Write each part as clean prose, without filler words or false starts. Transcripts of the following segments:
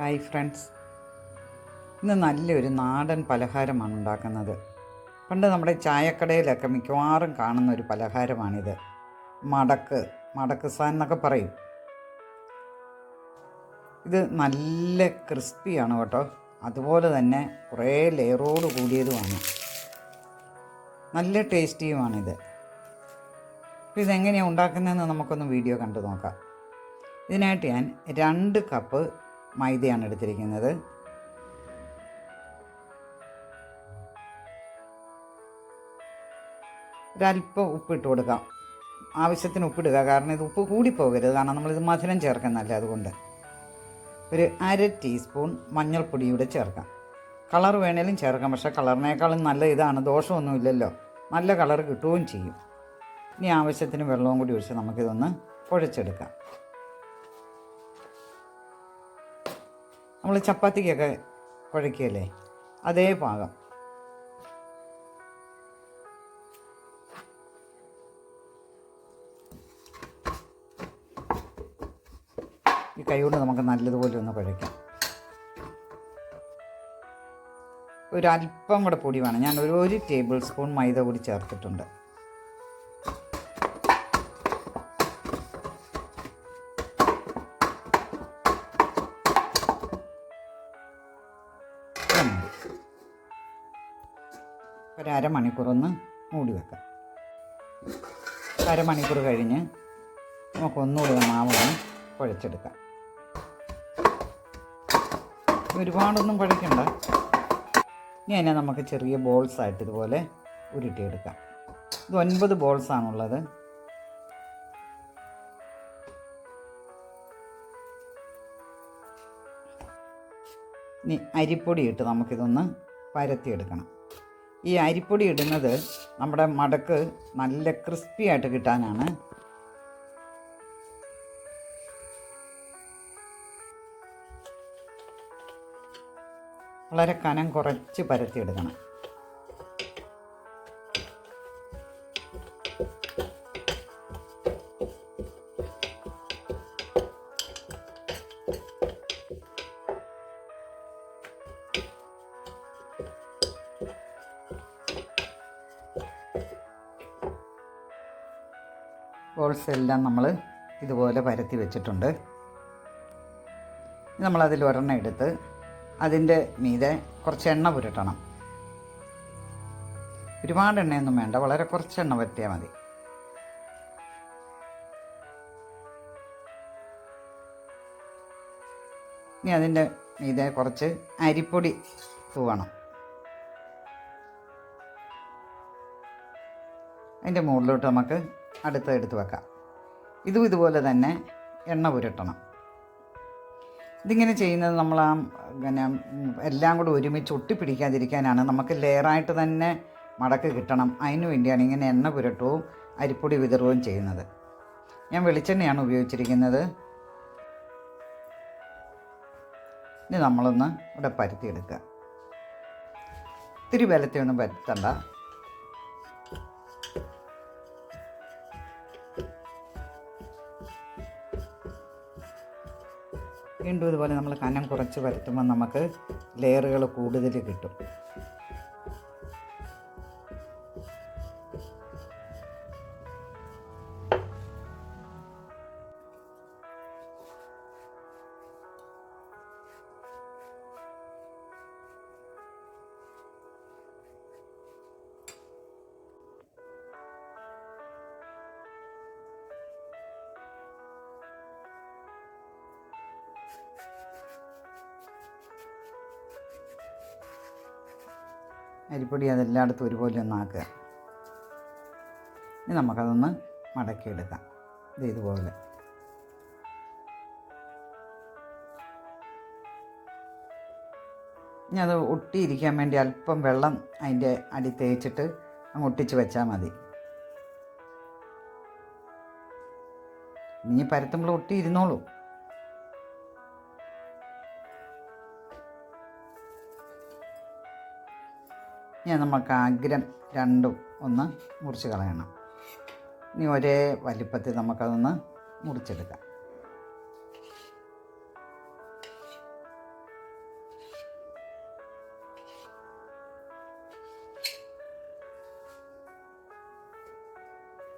Hi friends, ഇന്ന് നല്ലൊരു നാടൻ പലഹാരമാണ് ഉണ്ടാക്കുന്നത്. പണ്ട് നമ്മുടെ ചായക്കടയിലൊക്കെ മിക്കവാറും കാണുന്ന ഒരു പലഹാരമാണിത്. മടക്ക് സാൻ എന്നൊക്കെ പറയും. ഇത് നല്ല ക്രിസ്പിയാണ് കേട്ടോ. അതുപോലെ തന്നെ കുറേ ലെയറോട് കൂടിയതുമാണ്. നല്ല ടേസ്റ്റിയുമാണിത്. അപ്പോൾ ഇതെങ്ങനെയാണ് ഉണ്ടാക്കുന്നതെന്ന് നമുക്കൊന്ന് വീഡിയോ കണ്ടു നോക്കാം. ഇതിനായിട്ട് ഞാൻ 2 കപ്പ് മൈദയാണ് എടുത്തിരിക്കുന്നത്. ഒരല്പം ഉപ്പിട്ട് കൊടുക്കാം. ആവശ്യത്തിന് ഉപ്പിടുക, കാരണം ഇത് ഉപ്പ് കൂടിപ്പോകരുത്, കാരണം നമ്മളിത് മധുരം ചേർക്കുന്നതല്ല. അതുകൊണ്ട് ഒരു 1/2 ടീസ്പൂൺ മഞ്ഞൾപ്പൊടിയൂടെ ചേർക്കാം. കളർ വേണേലും ചേർക്കാം, പക്ഷേ കളറിനേക്കാളും നല്ല ഇതാണ്. ദോഷമൊന്നുമില്ലല്ലോ, നല്ല കളർ കിട്ടുകയും ചെയ്യും. ഇനി ആവശ്യത്തിന് വെള്ളവും കൂടി ഒഴിച്ച് നമുക്കിതൊന്ന് കുഴച്ചെടുക്കാം. നമ്മൾ ചപ്പാത്തിക്കൊക്കെ കുഴയ്ക്കുകയല്ലേ, അതേ പാകം. ഈ കൈ കൊണ്ട് നമുക്ക് നല്ലതുപോലെ ഒന്ന് കുഴയ്ക്കാം. ഒരല്പം കൂടെ പൊടി വേണം. ഞാൻ ഒരു ടേബിൾ സ്പൂൺ മൈദ കൂടി ചേർത്തിട്ടുണ്ട്. ഒരമണിക്കൂറൊന്ന് മൂടി വെക്കാം. അരമണിക്കൂർ കഴിഞ്ഞ് നമുക്കൊന്നുകൂടി മാവൊന്ന് കുഴച്ചെടുക്കാം. ഒരുപാടൊന്നും കുഴയ്ക്കണ്ട. ഇനി അതിനെ നമുക്ക് ചെറിയ ബോൾസായിട്ട് ഇതുപോലെ ഉരുട്ടിയെടുക്കാം. ഇത് 9 ബോൾസാണുള്ളത്. ഇനി അരിപ്പൊടി ഇട്ട് നമുക്കിതൊന്ന് പരത്തിയെടുക്കണം. ഈ അരിപ്പൊടി ഇടുന്നത് നമ്മുടെ മടക്ക് നല്ല ക്രിസ്പി ആയിട്ട് കിട്ടാനാണ്. വളരെ കനം കുറച്ച് പരത്തിയെടുക്കണം. ബോൾസ് എല്ലാം നമ്മൾ ഇതുപോലെ പരത്തി വെച്ചിട്ടുണ്ട്. നമ്മളതിൽ ഒരെണ്ണം എടുത്ത് അതിൻ്റെ മീതെ കുറച്ച് എണ്ണ പുരട്ടണം. ഒരുപാട് എണ്ണയൊന്നും വേണ്ട, വളരെ കുറച്ച് എണ്ണ പറ്റിയാൽ മതി. ഇനി അതിൻ്റെ മീതെ കുറച്ച് അരിപ്പൊടി തൂവണം. അതിൻ്റെ മുകളിലോട്ട് നമുക്ക് എടുത്ത് വെക്കാം. ഇതും ഇതുപോലെ തന്നെ എണ്ണ പുരട്ടണം. ഇതിങ്ങനെ ചെയ്യുന്നത് നമ്മൾ പിന്നെ എല്ലാം കൂടെ ഒരുമിച്ച് ഒട്ടിപ്പിടിക്കാതിരിക്കാനാണ്. നമുക്ക് ലെയറായിട്ട് തന്നെ മടക്ക് കിട്ടണം. അതിനു വേണ്ടിയാണ് ഇങ്ങനെ എണ്ണ പുരട്ടവും അരിപ്പൊടി വിതറുകയും ചെയ്യുന്നത്. ഞാൻ വെളിച്ചെണ്ണയാണ് ഉപയോഗിച്ചിരിക്കുന്നത്. ഇനി നമ്മളൊന്ന് ഇവിടെ പരത്തിയെടുക്കുക. ഇത്തിരി ബലത്തെയൊന്നും പരത്തണ്ട. വീണ്ടും ഇതുപോലെ നമ്മൾ കനം കുറച്ച് പരത്തുമ്പോൾ നമുക്ക് ലെയറുകൾ കൂടുതൽ കിട്ടും. അരിപ്പൊടി അതെല്ലായിടത്തും ഒരുപോലെ ഒന്നാക്കുക. ഇനി നമുക്കതൊന്ന് മടക്കിയെടുക്കാം. ഇതുപോലെ ഇനി അത് ഒട്ടിയിരിക്കാൻ വേണ്ടി അല്പം വെള്ളം അതിൻ്റെ അടി തേച്ചിട്ട് അങ്ങ് ഒട്ടിച്ച് വെച്ചാൽ മതി. ഇനി പരത്തുമ്പോൾ ഒട്ടിയിരുന്നോളൂ. ഇനി നമുക്ക് അഗ്രം രണ്ടും ഒന്ന് മുറിച്ച് കളയണം. ഇനി ഒരേ വലിപ്പത്തിൽ നമുക്കതൊന്ന് മുറിച്ചെടുക്കാം.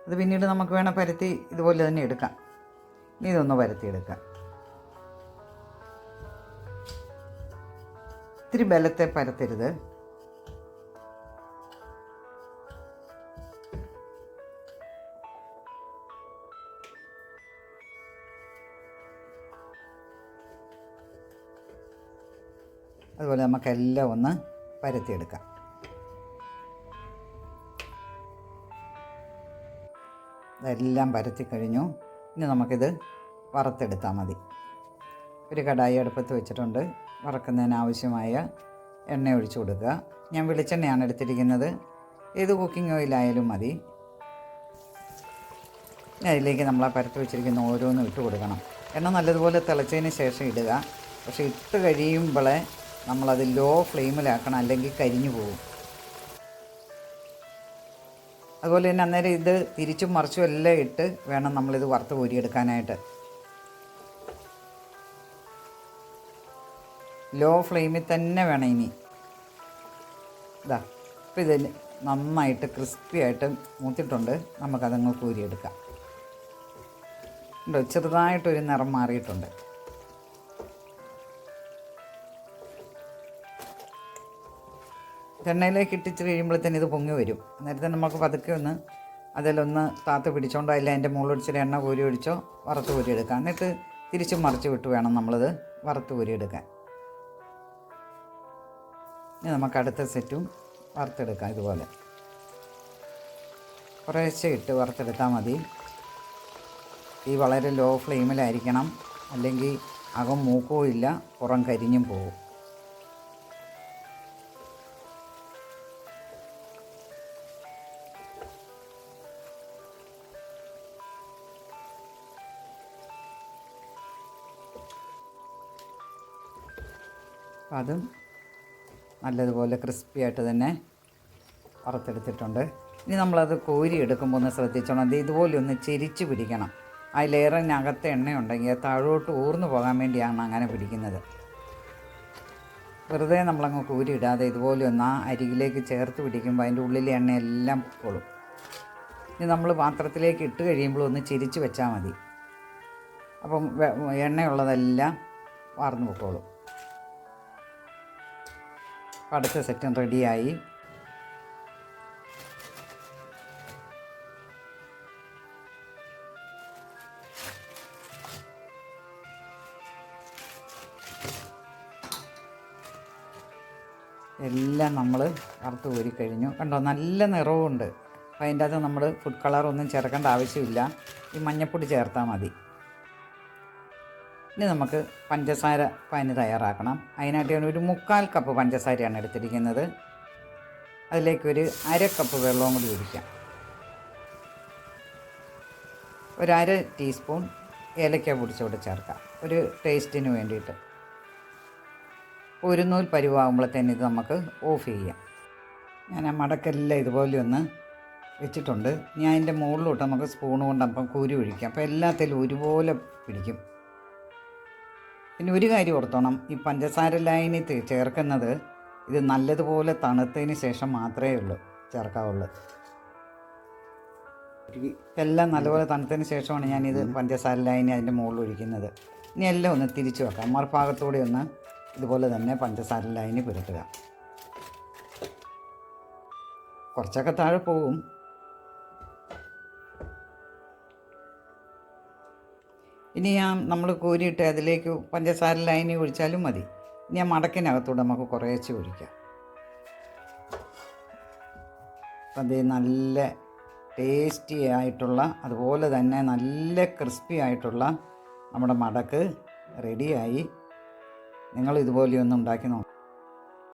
അത് പിന്നീട് നമുക്ക് വേണം പരത്തി ഇതുപോലെ തന്നെ എടുക്കാം. ഇനി ഇതൊന്ന് പരത്തിയെടുക്കാം. ഇത്തിരി ബലത്തെ പരത്തരുത്. അതുപോലെ നമുക്കെല്ലാം ഒന്ന് പരത്തിയെടുക്കാം. ഇതെല്ലാം പരത്തി കഴിഞ്ഞു. ഇനി നമുക്കിത് വറുത്തെടുത്താൽ മതി. ഒരു കടായി അടുപ്പത്ത് വെച്ചിട്ടുണ്ട്. വറക്കുന്നതിന് ആവശ്യമായ എണ്ണ ഒഴിച്ചു കൊടുക്കുക. ഞാൻ വെളിച്ചെണ്ണയാണ് എടുത്തിരിക്കുന്നത്. ഏത് കുക്കിംഗ് ഓയിലായാലും മതി. അതിലേക്ക് നമ്മൾ ആ പരത്തി വെച്ചിരിക്കുന്ന ഓരോന്നും ഇട്ട് കൊടുക്കണം. എണ്ണ നല്ലതുപോലെ തിളച്ചതിന് ശേഷം ഇടുക. പക്ഷേ ഇട്ട് കഴിയുമ്പോഴേ നമ്മളത് ലോ ഫ്ലെയിമിലാക്കണം, അല്ലെങ്കിൽ കരിഞ്ഞു പോകും. അതുപോലെ തന്നെ അന്നേരം ഇത് തിരിച്ചും മറിച്ചും എല്ലാം ഇട്ട് വേണം നമ്മളിത് വറുത്ത് കോരിയെടുക്കാനായിട്ട്. ലോ ഫ്ലെയിമിൽ തന്നെ വേണം ഇനി. ഇതാ ഇപ്പം ഇതിൽ നന്നായിട്ട് ക്രിസ്പി ആയിട്ട് മൂത്തിട്ടുണ്ട്. നമുക്കതങ്ങ് കോരിയെടുക്കാം. ഉണ്ടോ, ചെറുതായിട്ടൊരു നിറം മാറിയിട്ടുണ്ട്. എണ്ണയിലേക്ക് ഇട്ടിച്ച് കഴിയുമ്പോഴത്തേന് ഇത് പൊങ്ങി വരും. നേരത്തെ നമുക്ക് പതുക്കെ ഒന്ന് അതിലൊന്ന് താത്ത് പിടിച്ചോണ്ടോ അതിൽ അതിൻ്റെ മുകളിലൊടിച്ചിട്ട് എണ്ണ കോരി ഒഴിച്ചോ വറുത്ത് കോരിയെടുക്കാം. എന്നിട്ട് തിരിച്ചും മറിച്ച് വിട്ട് വേണം നമ്മളിത് വറുത്ത് കോരിയെടുക്കാൻ. ഇനി നമുക്ക് അടുത്ത സെറ്റും വറുത്തെടുക്കാം. ഇതുപോലെ കുറേശ്ശെ ഇട്ട് വറുത്തെടുത്താൽ മതി. ഈ വളരെ ലോ ഫ്ലെയിമിലായിരിക്കണം, അല്ലെങ്കിൽ അകം മൂക്കുകയും ഇല്ല, പുറം കരിഞ്ഞും പോകും. അപ്പം അതും നല്ലതുപോലെ ക്രിസ്പി ആയിട്ട് തന്നെ വറുത്തെടുത്തിട്ടുണ്ട്. ഇനി നമ്മളത് കോരി എടുക്കുമ്പോൾ ഒന്ന് ശ്രദ്ധിച്ചോണം. അത് ഇതുപോലെ ഒന്ന് ചെരിച്ച് പിടിക്കണം. ആ ലെയറിനകത്ത് എണ്ണയുണ്ടെങ്കിൽ താഴോട്ട് ഊർന്നു പോകാൻ വേണ്ടിയാണ് അങ്ങനെ പിടിക്കുന്നത്. വെറുതെ നമ്മളങ്ങ് കോരി ഇടാതെ ഇതുപോലെ ഒന്ന് ആ അരികിലേക്ക് ചേർത്ത് പിടിക്കുമ്പോൾ അതിൻ്റെ ഉള്ളിലെ എണ്ണയെല്ലാം പൊളും. ഇനി നമ്മൾ പാത്രത്തിലേക്ക് ഇട്ട് കഴിയുമ്പോൾ ഒന്ന് ചെരിച്ച് വെച്ചാൽ മതി. അപ്പം എണ്ണയുള്ളതെല്ലാം വാർന്നു പൊക്കോളും. അടുത്ത സെറ്റും റെഡിയായി. എല്ലാം നമ്മൾ വറുത്ത് കോരിക്കഴിഞ്ഞു. കണ്ടോ, നല്ല നിറവുമുണ്ട്. അപ്പോൾ അതിൻ്റെ അകത്ത് നമ്മൾ ഫുഡ് കളറൊന്നും ചേർക്കേണ്ട ആവശ്യമില്ല. ഈ മഞ്ഞൾപ്പൊടി ചേർത്താൽ മതി. ഇനി നമുക്ക് പഞ്ചസാര പാനി തയ്യാറാക്കണം. അതിനായിട്ട് ഞാൻ ഒരു 1/4 കപ്പ് പഞ്ചസാരയാണ് എടുത്തിരിക്കുന്നത്. അതിലേക്കൊരു 1/2 കപ്പ് വെള്ളവും കൂടി ഒഴിക്കാം. ഒരു 1/2 ടീസ്പൂൺ ഏലക്ക പൊടിച്ചുകൂടെ ചേർക്കാം, ഒരു ടേസ്റ്റിന് വേണ്ടിയിട്ട്. ഒരു നൂൽ പരുവാകുമ്പോഴത്തേന് ഇത് നമുക്ക് ഓഫ് ചെയ്യാം. ഞാൻ ആ മടക്കെല്ലാം ഇതുപോലെ ഒന്ന് വെച്ചിട്ടുണ്ട്. ഇനി അതിൻ്റെ മുകളിലോട്ട് നമുക്ക് സ്പൂൺ കൊണ്ട് അപ്പം കോരി ഒഴിക്കാം. അപ്പോൾ എല്ലാത്തിലും ഒരുപോലെ പിടിക്കും. പിന്നെ ഒരു കാര്യം ഓർത്തോണം, ഈ പഞ്ചസാര ലായനി ചേർക്കുന്നത് ഇത് നല്ലതുപോലെ തണുത്തതിന് ശേഷം മാത്രമേ ചേർക്കാവുള്ളൂ. എല്ലാം നല്ലപോലെ തണുത്തതിന് ശേഷമാണ് ഞാനിത് പഞ്ചസാര ലായനി അതിൻ്റെ മുകളിൽ ഒഴിക്കുന്നത്. ഇനി എല്ലാം ഒന്ന് തിരിച്ചു വെക്കാം. മറുഭാഗത്തൂടെ ഒന്ന് ഇതുപോലെ തന്നെ പഞ്ചസാര ലായനി പുരട്ടുക. കുറച്ചൊക്കെ താഴെ പോകും. ഇനി നമ്മൾ കോരിയിട്ട് അതിലേക്ക് പഞ്ചസാര ലായനി ഒഴിച്ചാലും മതി. ഇനി ആ മടക്കിനകത്തൂടെ നമുക്ക് കുറേശ്ശെ ഒഴിക്കാം. അപ്പം അത് നല്ല ടേസ്റ്റി ആയിട്ടുള്ള, അതുപോലെ തന്നെ നല്ല ക്രിസ്പി ആയിട്ടുള്ള നമ്മുടെ മടക്ക് റെഡിയായി. നിങ്ങൾ ഇതുപോലെയൊന്നും ഉണ്ടാക്കി നോക്കാം.